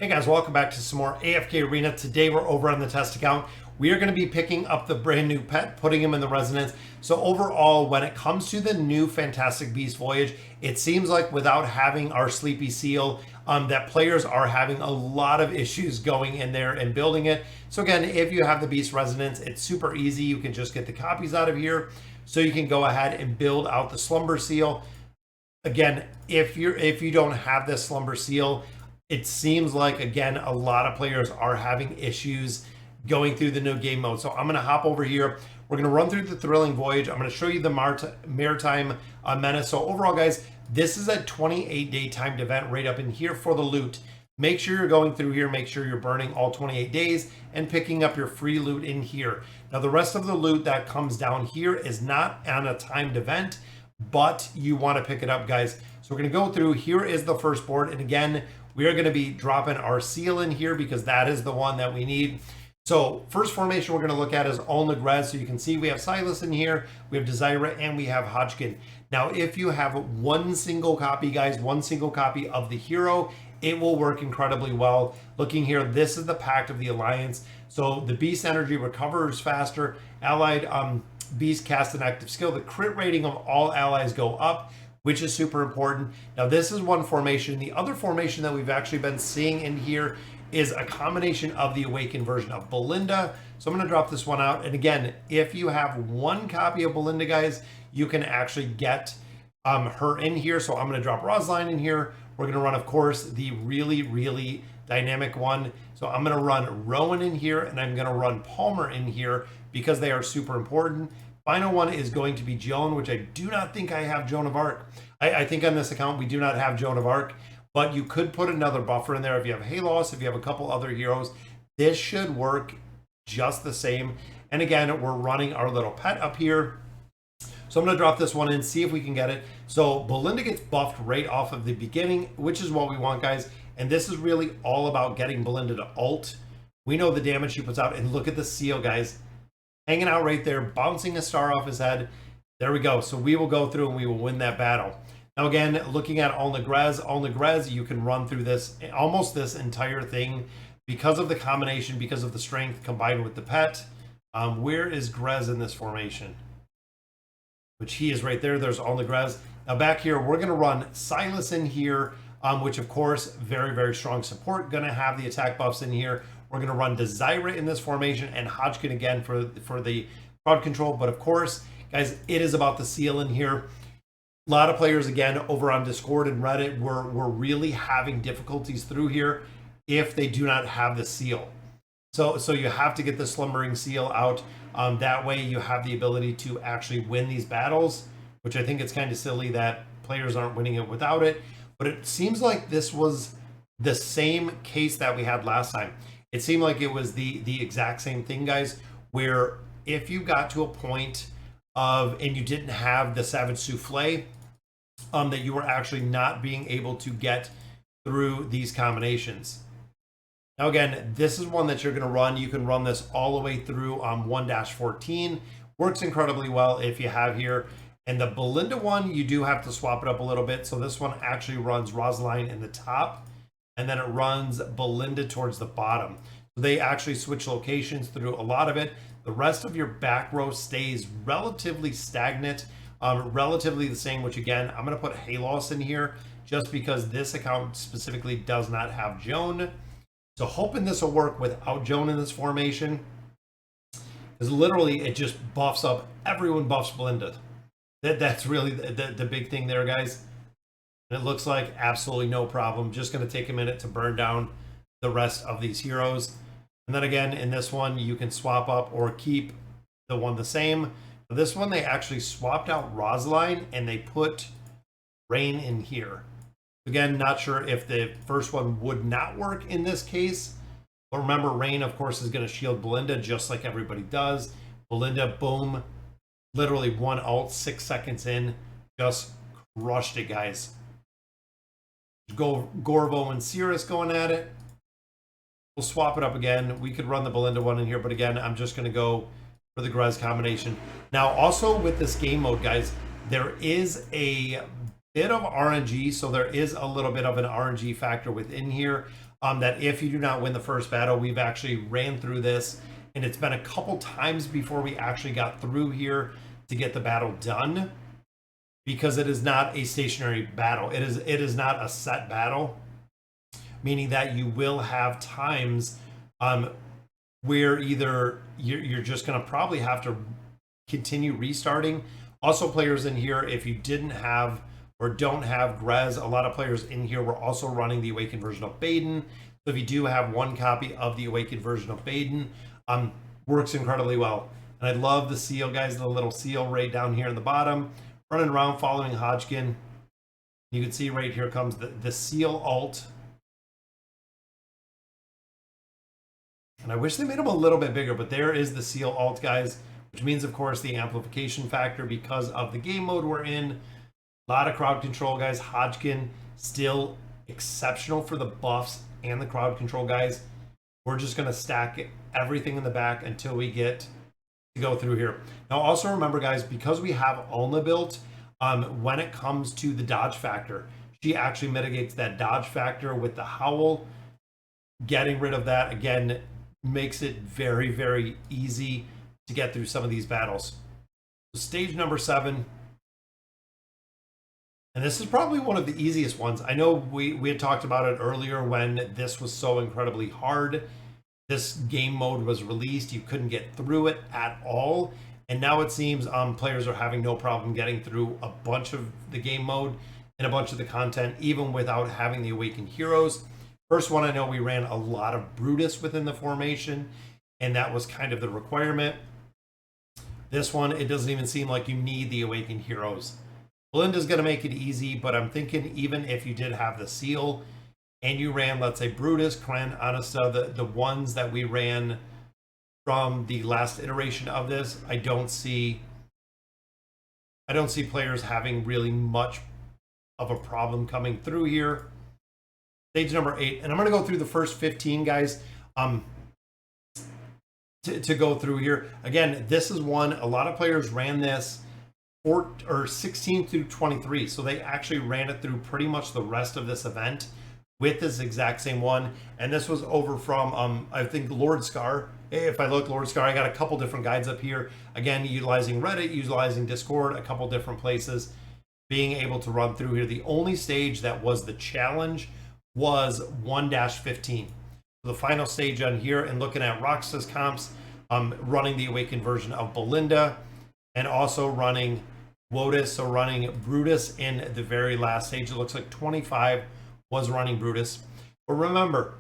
Hey guys, welcome back to some more AFK Arena. Today we're over on the test account. We are going to be picking up the brand new pet, putting him in the resonance. So overall, when it comes to the new Fantastic Beast Voyage, it seems like without having our Sleepy Seal, that players are having a lot of issues going in there and building it. So again, if you have the Beast Resonance, it's super easy. You can just get the copies out of here. So you can go ahead and build out the Slumber Seal. Again, if you don't have this Slumber Seal, it seems like, again, a lot of players are having issues going through the new game mode. So I'm going to hop over here. We're going to run through the Thrilling Voyage. I'm going to show you the Maritime Menace. So overall, guys, this is a 28-day timed event right up in here for the loot. Make sure you're going through here. Make sure you're burning all 28 days and picking up your free loot in here. Now, the rest of the loot that comes down here is not on a timed event, but you want to pick it up, guys. So we're going to go through. Here is the first board. And again, we are going to be dropping our seal in here because that is the one that we need. So first formation we're going to look at is All-Grezul. So you can see we have Silas in here, we have Desire, and we have Hodgkin. Now, if you have one single copy, guys, one single copy of the hero, it will work incredibly well. Looking here, this is the Pact of the Alliance. So the Beast energy recovers faster. Allied Beast cast an active skill. The crit rating of all allies go up, which is super important. Now, this is one formation. The other formation that we've actually been seeing in here is a combination of the Awakened version of Belinda. So I'm going to drop this one out. And again, if you have one copy of Belinda, guys, you can actually get her in here. So I'm going to drop Rosalind in here. We're going to run, of course, the really dynamic one. So I'm going to run Rowan in here, and I'm going to run Palmer in here because they are super important. Final one is going to be Joan, which I do not think I have Joan of Arc. I think on this account we do not have Joan of Arc, but you could put another buffer in there if you have Halos, if you have a couple other heroes. This should work just the same. And again, we're running our little pet up here. So I'm going to drop this one in, see if we can get it. So Belinda gets buffed right off of the beginning, which is what we want, guys. And this is really all about getting Belinda to ult. We know the damage she puts out, and look at the seal, guys. Hanging out right there, bouncing a star off his head. There we go. So we will go through and we will win that battle. Now again, looking at All-Grezul, you can run through this, almost this entire thing because of the combination, because of the strength combined with the pet. Where is Grez in this formation? Which he is right there. There's All-Grezul. Now back here, we're going to run Silas in here, which of course, very strong support. Going to have the attack buffs in here. We're going to run Desire in this formation and Hodgkin again for the crowd control. But of course, guys, it is about the seal in here. A lot of players, again, over on Discord and Reddit, were really having difficulties through here if they do not have the seal. So you have to get the Slumbering Seal out. That way you have the ability to actually win these battles, which I think it's kind of silly that players aren't winning it without it. But it seems like this was the same case that we had last time. It seemed like it was the exact same thing, guys, where if you got to a point of, and you didn't have the Savage Souffle, that you were actually not being able to get through these combinations. Now again, this is one that you're going to run. You can run this all the way through 1-14. Works incredibly well if you have here. And the Belinda one, you do have to swap it up a little bit. So this one actually runs Rosalind in the top, and then it runs Belinda towards the bottom. So they actually switch locations through a lot of it. The rest of your back row stays relatively stagnant, relatively the same, which again, I'm going to put Halos in here just because this account specifically does not have Joan. So hoping this will work without Joan in this formation, because literally it just buffs up. Everyone buffs Belinda. That's really the big thing there, guys. And it looks like absolutely no problem. Just going to take a minute to burn down the rest of these heroes. And then again, in this one, you can swap up or keep the one the same. This one, they actually swapped out Rosalind and they put Rain in here. Again, not sure if the first one would not work in this case. But remember, Rain, of course, is going to shield Belinda just like everybody does. Belinda, boom. Literally one ult, 6 seconds in. Just crushed it, guys. Go Gorvo and Cirrus going at it. We'll swap it up again. We could run the Belinda one in here, but again, I'm just going to go for the Grez combination. Now, also with this game mode, guys, there is a bit of RNG, so there is a little bit of an RNG factor within here. that if you do not win the first battle, we've actually ran through this, and it's been a couple times before we actually got through here to get the battle done, because it is not a stationary battle. It is not a set battle, meaning that you will have times where either you're just going to probably have to continue restarting. Also, players in here, if you didn't have or don't have Grez, a lot of players in here were also running the Awakened version of Baden. So if you do have one copy of the Awakened version of Baden, works incredibly well. And I love the seal, guys, the little seal right down here in the bottom, running around following Hodgkin. You can see right here comes the seal alt. And I wish they made them a little bit bigger, but there is the seal alt, guys, which means, of course, the amplification factor because of the game mode we're in. A lot of crowd control, guys. Hodgkin still exceptional for the buffs and the crowd control, guys. We're just going to stack everything in the back until we get to go through here. Now, also remember, guys, because we have Ulna built, when it comes to the dodge factor, she actually mitigates that dodge factor with the Howl. Getting rid of that, again, makes it very, very easy to get through some of these battles. So stage number 7. And this is probably one of the easiest ones. I know we had talked about it earlier when this was so incredibly hard. This game mode was released. You couldn't get through it at all. And now it seems players are having no problem getting through a bunch of the game mode and a bunch of the content, even without having the Awakened Heroes. First one, I know we ran a lot of Brutus within the formation, and that was kind of the requirement. This one, it doesn't even seem like you need the Awakened Heroes. Belinda's going to make it easy, but I'm thinking even if you did have the seal and you ran, let's say, Brutus, Kren, Anasta, the ones that we ran from the last iteration of this, I don't see players having really much of a problem coming through here. Stage number 8, and I'm going to go through the first 15, guys, to go through here. Again, this is one, a lot of players ran this 16 through 23, so they actually ran it through pretty much the rest of this event with this exact same one. And this was over from I think Lord Scar. If I look, Lord Scar, I got a couple different guides up here, again utilizing Reddit, utilizing Discord, a couple different places, being able to run through here. The only stage that was the challenge was 1-15. The final stage on here, and looking at Roxas comps, running the Awakened version of Belinda, and also running Wotus, so running Brutus in the very last stage. It looks like 25 was running Brutus. But remember,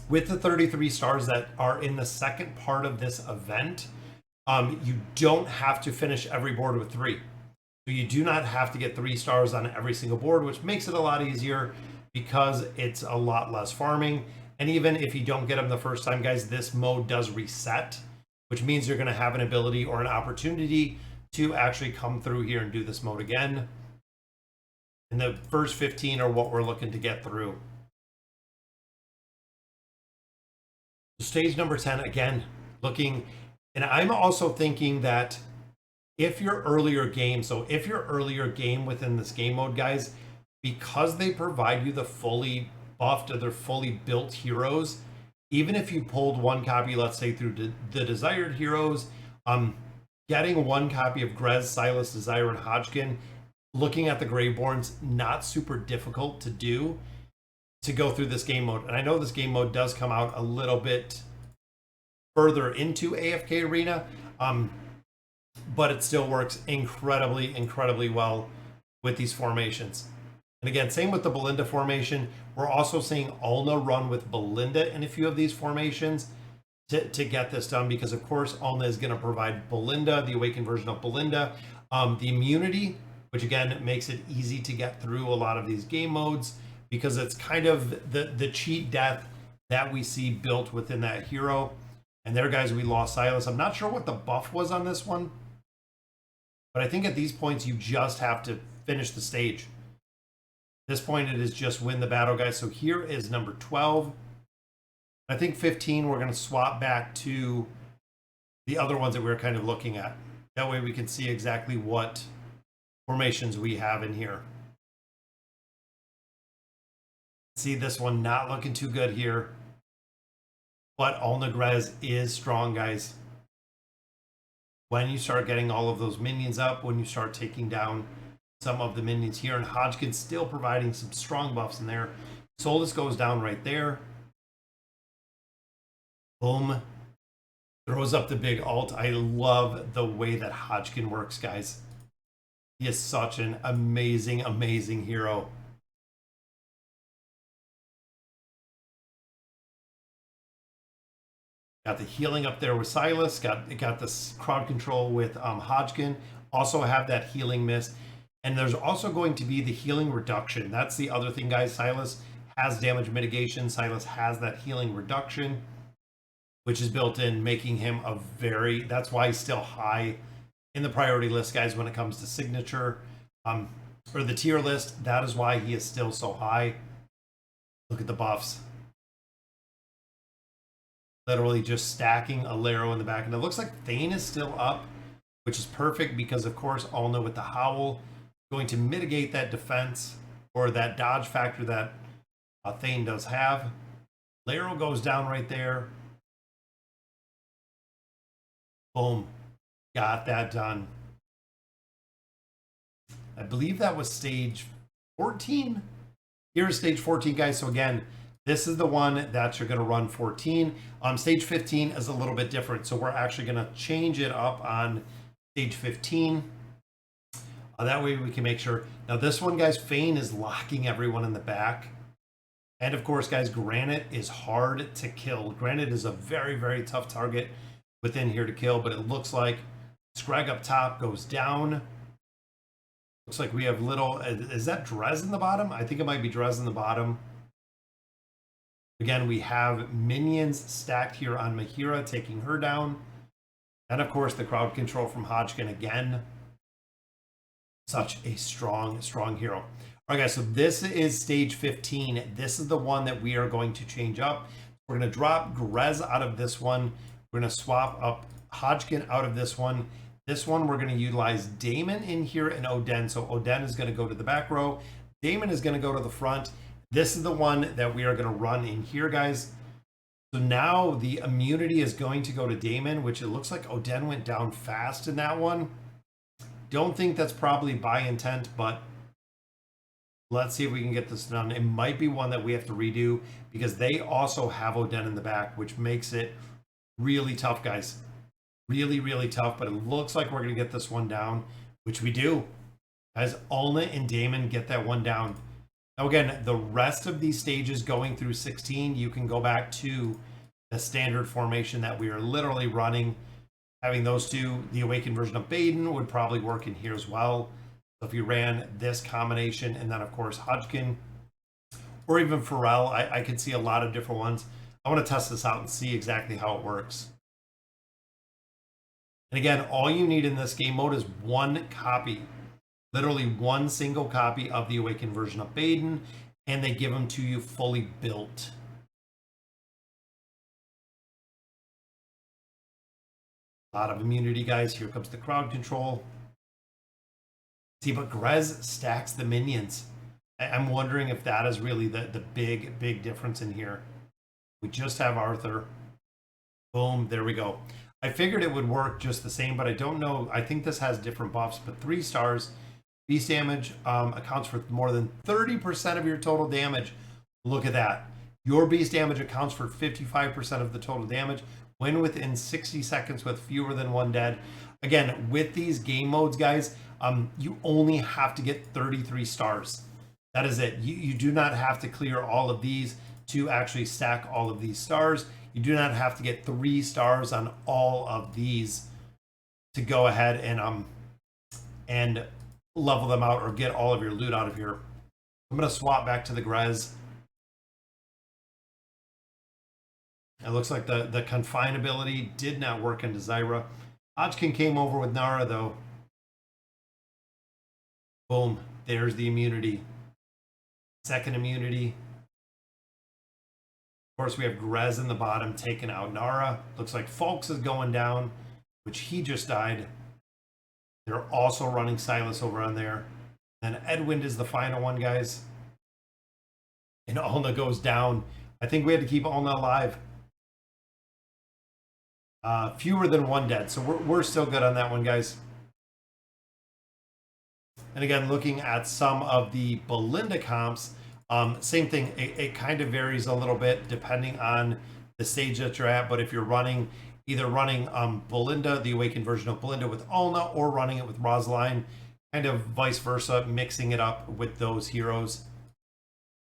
with the 33 stars that are in the second part of this event, you don't have to finish every board with 3. So you do not have to get 3 stars on every single board, which makes it a lot easier because it's a lot less farming. And even if you don't get them the first time, guys, this mode does reset, which means you're going to have an ability or an opportunity to actually come through here and do this mode again. And the first 15 are what we're looking to get through. Stage number 10, again, looking, and I'm also thinking that if your earlier game, so if your earlier game within this game mode, guys, because they provide you the fully buffed or their fully built heroes, even if you pulled one copy, let's say through the desired heroes, getting one copy of Grez, Silas, Desire, and Hodgkin, looking at the Graveborns, not super difficult to do to go through this game mode. And I know this game mode does come out a little bit further into AFK Arena, but it still works incredibly, incredibly well with these formations. And again, same with the Belinda formation. We're also seeing Ulna run with Belinda in a few of these formations to get this done, because of course Ulna is going to provide Belinda, the Awakened version of Belinda, the immunity, which again makes it easy to get through a lot of these game modes, because it's kind of the cheat death that we see built within that hero. And there, guys, we lost Silas. I'm not sure what the buff was on this one, but I think at these points you just have to finish the stage. At this point, it is just win the battle, guys. So here is number 12. I think 15, we're going to swap back to the other ones that we we're kind of looking at. That way we can see exactly what formations we have in here. See this one not looking too good here. But All-Grezul is strong, guys. When you start getting all of those minions up, when you start taking down some of the minions here, and Hodgkin's still providing some strong buffs in there. Solus goes down right there. Boom. Throws up the big ult. I love the way that Hodgkin works, guys. He is such an amazing, amazing hero. Got the healing up there with Silas. Got this crowd control with Hodgkin. Also have that healing mist. And there's also going to be the healing reduction. That's the other thing, guys. Silas has damage mitigation. Silas has that healing reduction, which is built in, making him a very... That's why he's still high in the priority list, guys, when it comes to signature. Or the tier list. That is why he is still so high. Look at the buffs. Literally just stacking a Laro in the back. And it looks like Thane is still up, which is perfect because, of course, all know with the Howl, going to mitigate that defense or that dodge factor that Thane does have. Laro goes down right there. Boom. Got that done. I believe that was stage 14. Here's stage 14, guys. So again, this is the one that you're going to run 14. Stage 15 is a little bit different. So we're actually going to change it up on stage 15. That way we can make sure. Now this one, guys, Fane is locking everyone in the back. And of course, guys, Granite is hard to kill. Granite is a very, very tough target within here to kill. But it looks like Scrag up top goes down. Looks like we have little... Is that Drez in the bottom? I think it might be Drez in the bottom. Again, we have minions stacked here on Mahira, taking her down. And of course, the crowd control from Hodgkin again. Such a strong, strong hero. All right, guys, so this is stage 15. This is the one that we are going to change up. We're going to drop Grez out of this one. We're going to swap up Hodgkin out of this one. This one, we're going to utilize Damon in here and Oden. So Oden is going to go to the back row. Damon is going to go to the front. This is the one that we are going to run in here, guys. So now the immunity is going to go to Damon, which it looks like Oden went down fast in that one. Don't think that's probably by intent, but let's see if we can get this done. It might be one that we have to redo because they also have Oden in the back, which makes it really tough, guys. Really, really tough, but it looks like we're going to get this one down, which we do. Guys, Ulna and Damon get that one down. Now, again, the rest of these stages going through 16, you can go back to the standard formation that we are literally running. Having those two, the awakened version of Baden would probably work in here as well. So if you ran this combination, and then, of course, Hodgkin, or even Pharrell, I could see a lot of different ones. I want to test this out and see exactly how it works. And again, all you need in this game mode is one copy. Literally one single copy of the awakened version of Baden, and they give them to you fully built. A lot of immunity, guys. Here comes the crowd control. See, but Grez stacks the minions. I'm wondering if that is really the big, big difference in here. We just have Arthur. Boom, there we go. I figured it would work just the same, but I don't know. I think this has different buffs, but 3 stars. Beast damage accounts for more than 30% of your total damage. Look at that. Your beast damage accounts for 55% of the total damage when within 60 seconds with fewer than 1 dead. Again, with these game modes, guys, you only have to get 33 stars. That is it. You do not have to clear all of these to actually stack all of these stars. You do not have to get 3 stars on all of these to go ahead and level them out or get all of your loot out of here. I'm going to swap back to the Grez. It looks like the confine ability did not work into Zyra. Hodgkin came over with Nara, though. Boom. There's the immunity. Second immunity. Of course, we have Grez in the bottom taking out Nara. Looks like Folks is going down, which he just died. They're also running Silas over on there. Then Edwind is the final one, guys. and Alna goes down. I think we had to keep Alna alive. Fewer than one dead, so we're still good on that one, guys. And again, looking at some of the Belinda comps, same thing. It kind of varies a little bit depending on the stage that you're at. But if you're either running Belinda, the awakened version of Belinda with Alna, or running it with Rosaline, kind of vice versa, mixing it up with those heroes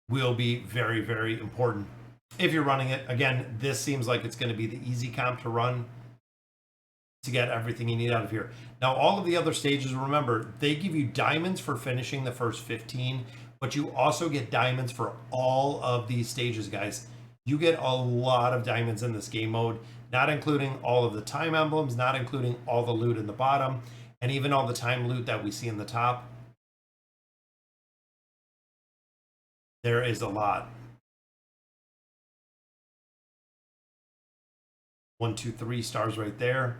will be very, very important. If you're running it, again, this seems like it's going to be the easy comp to run to get everything you need out of here. Now, all of the other stages, remember, they give you diamonds for finishing the first 15, but you also get diamonds for all of these stages, guys. You get a lot of diamonds in this game mode, not including all of the time emblems, not including all the loot in the bottom, and even all the time loot that we see in the top. There is a lot. 1, 2, 3 stars right there.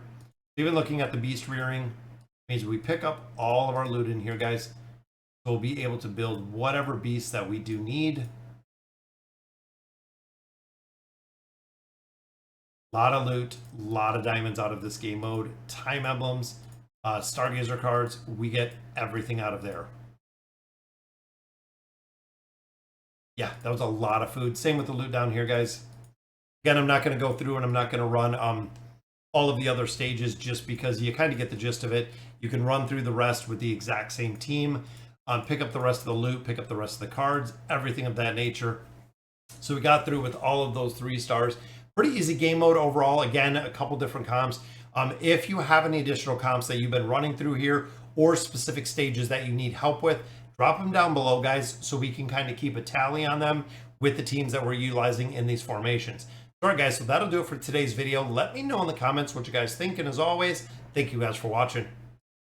Even looking at the beast rearing means we pick up all of our loot in here, guys. So we'll be able to build whatever beasts that we do need. A lot of loot, a lot of diamonds out of this game mode. Time emblems, Stargazer cards, we get everything out of there. Yeah, that was a lot of food. Same with the loot down here, guys. Again, I'm not going to go through and I'm not going to run all of the other stages just because you kind of get the gist of it. You can run through the rest with the exact same team, pick up the rest of the loot, pick up the rest of the cards, everything of that nature. So we got through with all of those 3 stars. Pretty easy game mode overall. Again, a couple different comps. If you have any additional comps that you've been running through here or specific stages that you need help with, drop them down below, guys, so we can kind of keep a tally on them with the teams that we're utilizing in these formations. All right, guys, so that'll do it for today's video. Let me know in the comments what you guys think, and as always, thank you guys for watching.